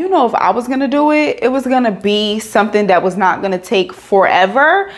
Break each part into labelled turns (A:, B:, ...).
A: you know, if I was gonna do it, it was gonna be something that was not gonna take forever.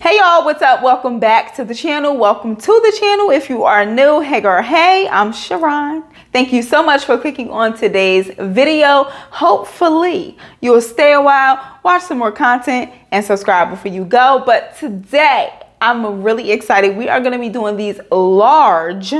A: Hey y'all, what's up? Welcome back to the channel. Welcome to the channel. If you are new, hey girl, hey, I'm Sharron. Thank you so much for clicking on today's video. Hopefully you'll stay a while, watch some more content, and subscribe before you go. But today I'm really excited. We are going to be doing these large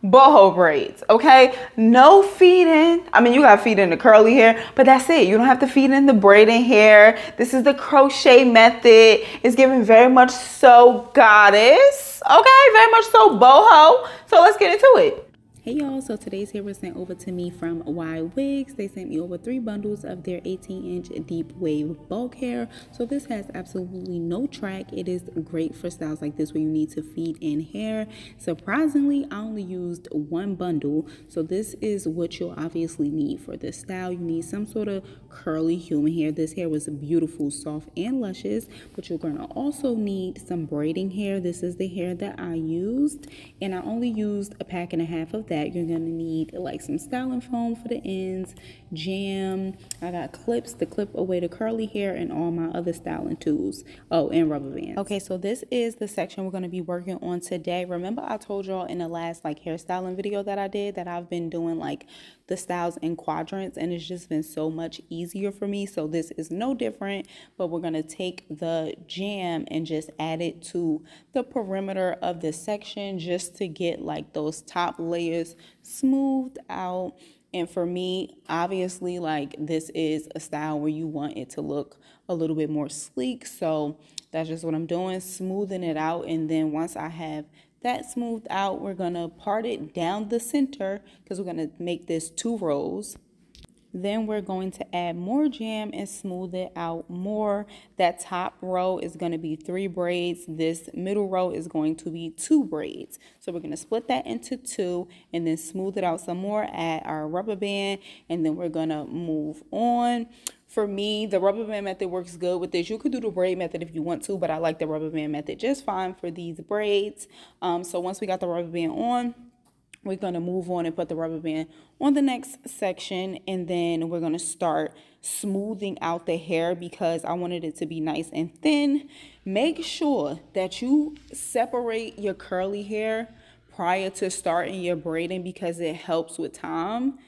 A: boho braids, okay? No feeding. I mean, you got to feed in the curly hair, but that's it. You don't have to feed in the braiding hair. This is the crochet method. It's giving very much so goddess, okay? Very much so boho. So let's get into it.
B: Hey y'all, so today's hair was sent over to me from Ywigs. They sent me over 3 bundles of their 18-inch deep wave bulk hair. So this has absolutely no track. It is great for styles like this where you need to feed in hair. Surprisingly, I only used 1 bundle. So this is what you'll obviously need for this style. You need some sort of curly human hair. This hair was beautiful, soft, and luscious, but you're gonna also need some braiding hair. This is the hair that I used, and I only used a pack and a half of that. You're gonna need like some styling foam for the ends, jam. I got clips to clip away the curly hair, and all my other styling tools. Oh, and rubber bands. Okay, so this is the section we're gonna be working on today. Remember I told y'all in the last like hairstyling video that I did that I've been doing like the styles in quadrants, and it's just been so much easier for me. So this is no different, but we're gonna take the jam and just add it to the perimeter of this section just to get like those top layers smoothed out. And for me, obviously, like this is a style where you want it to look a little bit more sleek. So that's just what I'm doing, smoothing it out. And then once I have that smoothed out, we're gonna part it down the center because we're gonna make this 2 rows. Then we're going to add more jam and smooth it out more. That top row is going to be 3 braids. This middle row is going to be 2 braids. So we're going to split that into 2 and then smooth it out some more, add our rubber band, and then we're going to move on. For me, the rubber band method works good with this. You could do the braid method if you want to, but I like the rubber band method just fine for these braids. So once we got the rubber band on, we're going to move on and put the rubber band on the next section, and then we're going to start smoothing out the hair because I wanted it to be nice and thin. Make sure that you separate your curly hair prior to starting your braiding because it helps with time.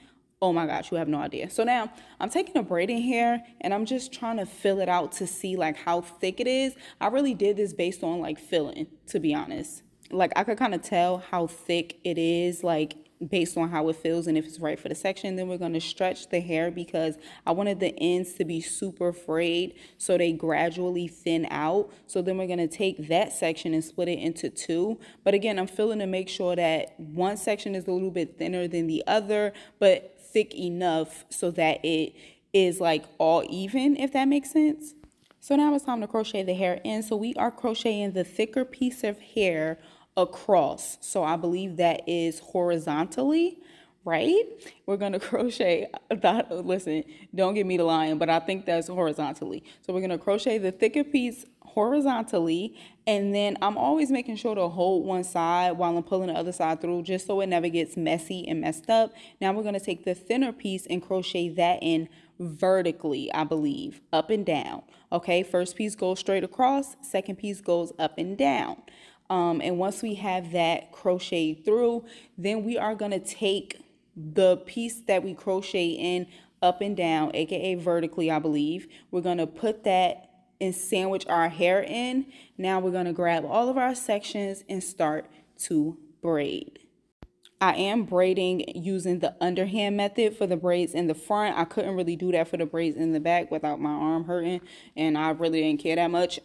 B: Oh my gosh, you have no idea. So now I'm taking a braiding hair and I'm just trying to fill it out to see like how thick it is. I really did this based on like filling, to be honest. Like I could kind of tell how thick it is, like based on how it feels and if it's right for the section. Then we're going to stretch the hair because I wanted the ends to be super frayed so they gradually thin out. So then we're going to take that section and split it into 2. But again, I'm feeling to make sure that one section is a little bit thinner than the other, but thick enough so that it is like all even, if that makes sense. So now it's time to crochet the hair in. So we are crocheting the thicker piece of hair across. So I believe that is horizontally, right? We're going to crochet that. Listen, don't get me to lying, but I think that's horizontally. So we're going to crochet the thicker piece horizontally, and then I'm always making sure to hold one side while I'm pulling the other side through just so it never gets messy and messed up. Now we're going to take the thinner piece and crochet that in vertically, I believe, up and down. Okay, first piece goes straight across, second piece goes up and down. And once we have that crocheted through, then we are going to take the piece that we crochet in up and down, aka vertically, I believe. We're going to put that and sandwich our hair in. Now we're going to grab all of our sections and start to braid. I am braiding using the underhand method for the braids in the front. I couldn't really do that for the braids in the back without my arm hurting, and I really didn't care that much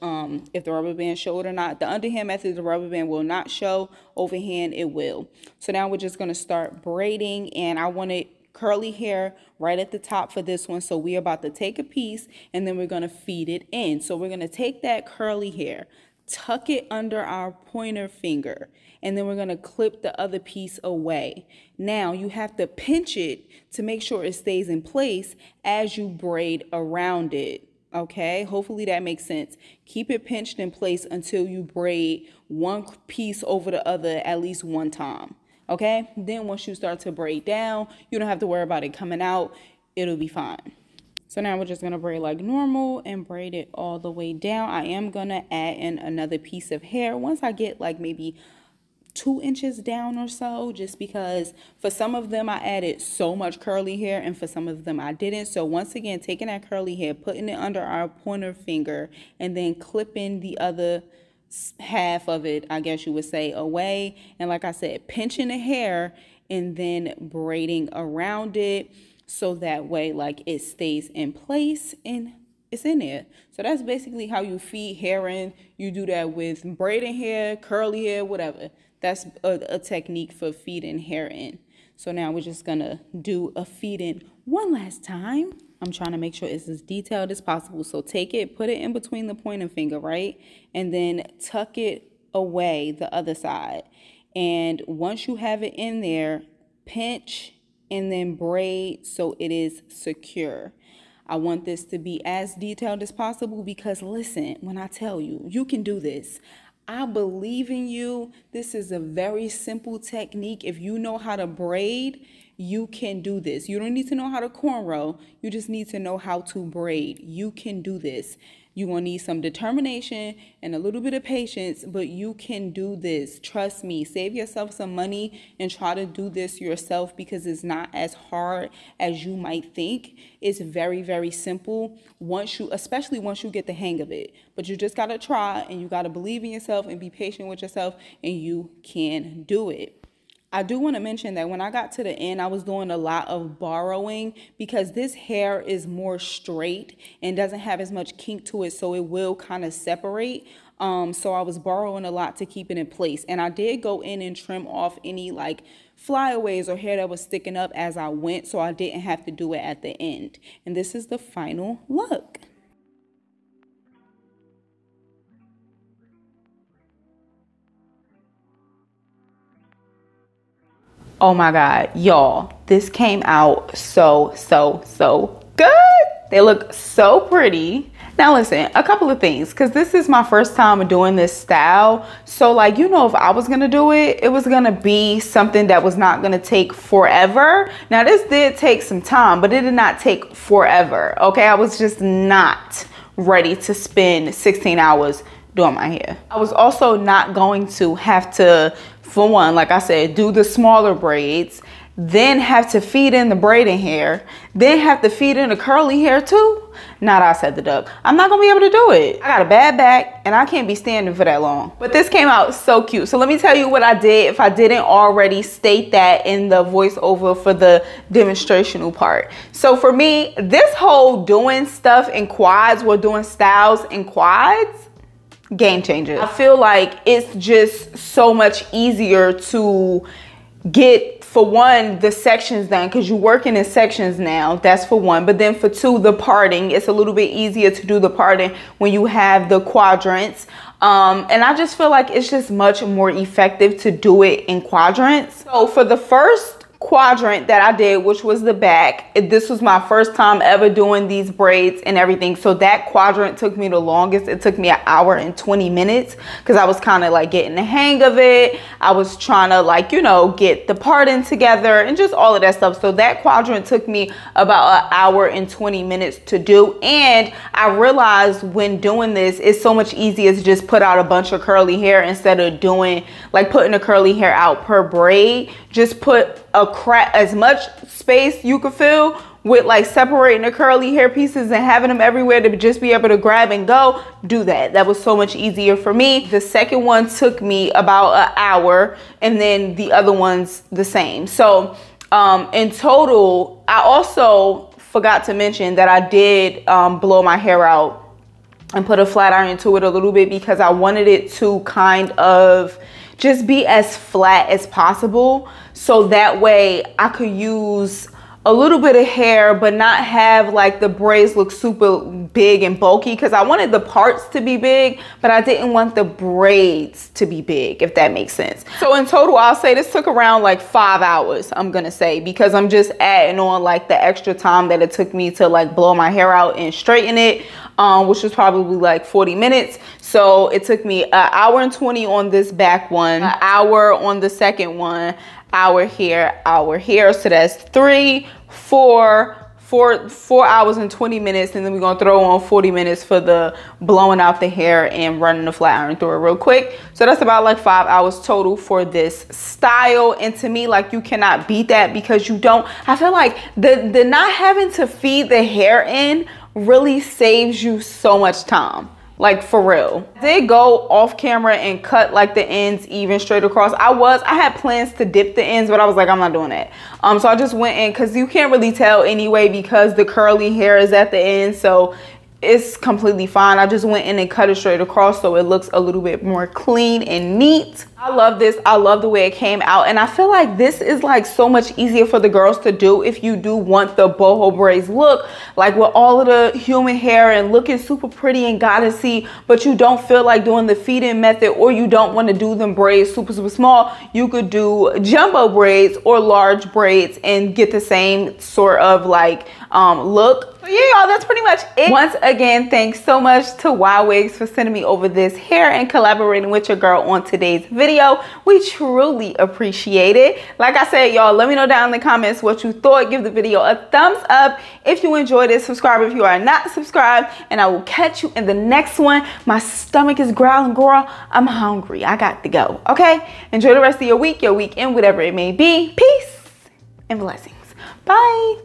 B: if the rubber band showed or not. The underhand method, the rubber band will not show. Overhand, it will. So now we're just going to start braiding, and I wanted curly hair right at the top for this one. So we're about to take a piece, and then we're going to feed it in. So we're going to take that curly hair, tuck it under our pointer finger, and then we're going to clip the other piece away. Now you have to pinch it to make sure it stays in place as you braid around it. Okay, hopefully that makes sense. Keep it pinched in place until you braid one piece over the other at least one time. Okay, then once you start to braid down, you don't have to worry about it coming out. It'll be fine. So now we're just going to braid like normal and braid it all the way down. I am going to add in another piece of hair once I get like maybe 2 inches down or so, just because for some of them I added so much curly hair and for some of them I didn't. So once again, taking that curly hair, putting it under our pointer finger, and then clipping the other half of it, I guess you would say, away. And like I said, pinching the hair and then braiding around it. So that way, like, it stays in place and it's in there. So that's basically how you feed hair in. You do that with braiding hair, curly hair, whatever. That's a technique for feeding hair in. So now we're just gonna do a feed in one last time. I'm trying to make sure it's as detailed as possible. So take it, put it in between the pointer finger, right? And then tuck it away the other side. And once you have it in there, pinch and then braid so it is secure. I want this to be as detailed as possible because listen, when I tell you, you can do this. I believe in you. This is a very simple technique. If you know how to braid, you can do this. You don't need to know how to cornrow. You just need to know how to braid. You can do this. You're going to need some determination and a little bit of patience, but you can do this. Trust me. Save yourself some money and try to do this yourself because it's not as hard as you might think. It's very, very simple especially once you get the hang of it. But you just got to try and you got to believe in yourself and be patient with yourself and you can do it. I do want to mention that when I got to the end, I was doing a lot of borrowing because this hair is more straight and doesn't have as much kink to it, so it will kind of separate. So I was borrowing a lot to keep it in place. And I did go in and trim off any like flyaways or hair that was sticking up as I went, so I didn't have to do it at the end. And this is the final look.
A: Oh my God, y'all, this came out so good. They look so pretty. Now listen, a couple of things, because this is my first time doing this style. So like, you know, if I was gonna do it, it was gonna be something that was not gonna take forever. Now this did take some time, but it did not take forever, okay? I was just not ready to spend 16 hours doing my hair. I was also not going to have to, for one, like I said, do the smaller braids, then have to feed in the braiding hair, then have to feed in the curly hair too. Not outside the duck. I'm not gonna be able to do it. I got a bad back and I can't be standing for that long. But this came out so cute. So let me tell you what I did if I didn't already state that in the voiceover for the demonstrational part. So for me, this whole doing stuff in quads, we're doing styles in quads, game changer. I feel like it's just so much easier to get, for one, the sections done because you're working in sections now. That's for one. But then for two, the parting, it's a little bit easier to do the parting when you have the quadrants. And I just feel like it's just much more effective to do it in quadrants. So for the first quadrant that I did, which was the back, this was my first time ever doing these braids and everything, so that quadrant took me the longest. It took me 1 hour and 20 minutes because I was kind of like getting the hang of it. I was trying to, like, you know, get the parting together and just all of that stuff. So that quadrant took me about 1 hour and 20 minutes to do. And I realized when doing this, it's so much easier to just put out a bunch of curly hair instead of doing like putting the curly hair out per braid. Just put as much space you could fill with like separating the curly hair pieces and having them everywhere to just be able to grab and go. Do that. That was so much easier for me. The second one took me about 1 hour and then the other one's the same. So in total, I also forgot to mention that I did blow my hair out and put a flat iron to it a little bit because I wanted it to kind of just be as flat as possible, so that way I could use a little bit of hair, but not have like the braids look super big and bulky, because I wanted the parts to be big, but I didn't want the braids to be big, if that makes sense. So in total, I'll say this took around like 5 hours, I'm gonna say, because I'm just adding on like the extra time that it took me to like blow my hair out and straighten it, which was probably like 40 minutes. So it took me 1:20 on this back one, an hour on the second one, hour here, so that's 4 hours and 20 minutes, and then we're gonna throw on 40 minutes for the blowing out the hair and running the flat iron through it real quick. So that's about like 5 hours total for this style, and to me, like, you cannot beat that, because you don't, I feel like the not having to feed the hair in really saves you so much time. Like, for real. I did go off camera and cut like the ends even straight across. I had plans to dip the ends, but I was like, I'm not doing that. So I just went in, because you can't really tell anyway, because the curly hair is at the end, so it's completely fine. I just went in and cut it straight across, so it looks a little bit more clean and neat. I love this. I love the way it came out, and I feel like this is like so much easier for the girls to do if you do want the boho braids look, like with all of the human hair and looking super pretty and goddessy, but you don't feel like doing the feed-in method, or you don't want to do them braids super small. You could do jumbo braids or large braids and get the same sort of like look. So yeah, y'all, that's pretty much it. Once again, thanks so much to Ywigs for sending me over this hair and collaborating with your girl on today's video. We truly appreciate it. Like I said, y'all, let me know down in the comments what you thought. Give the video a thumbs up if you enjoyed it. Subscribe if you are not subscribed, and I will catch you in the next one. My stomach is growling, girl. I'm hungry. I got to go. Okay, enjoy the rest of your weekend, whatever it may be. Peace and blessings. Bye.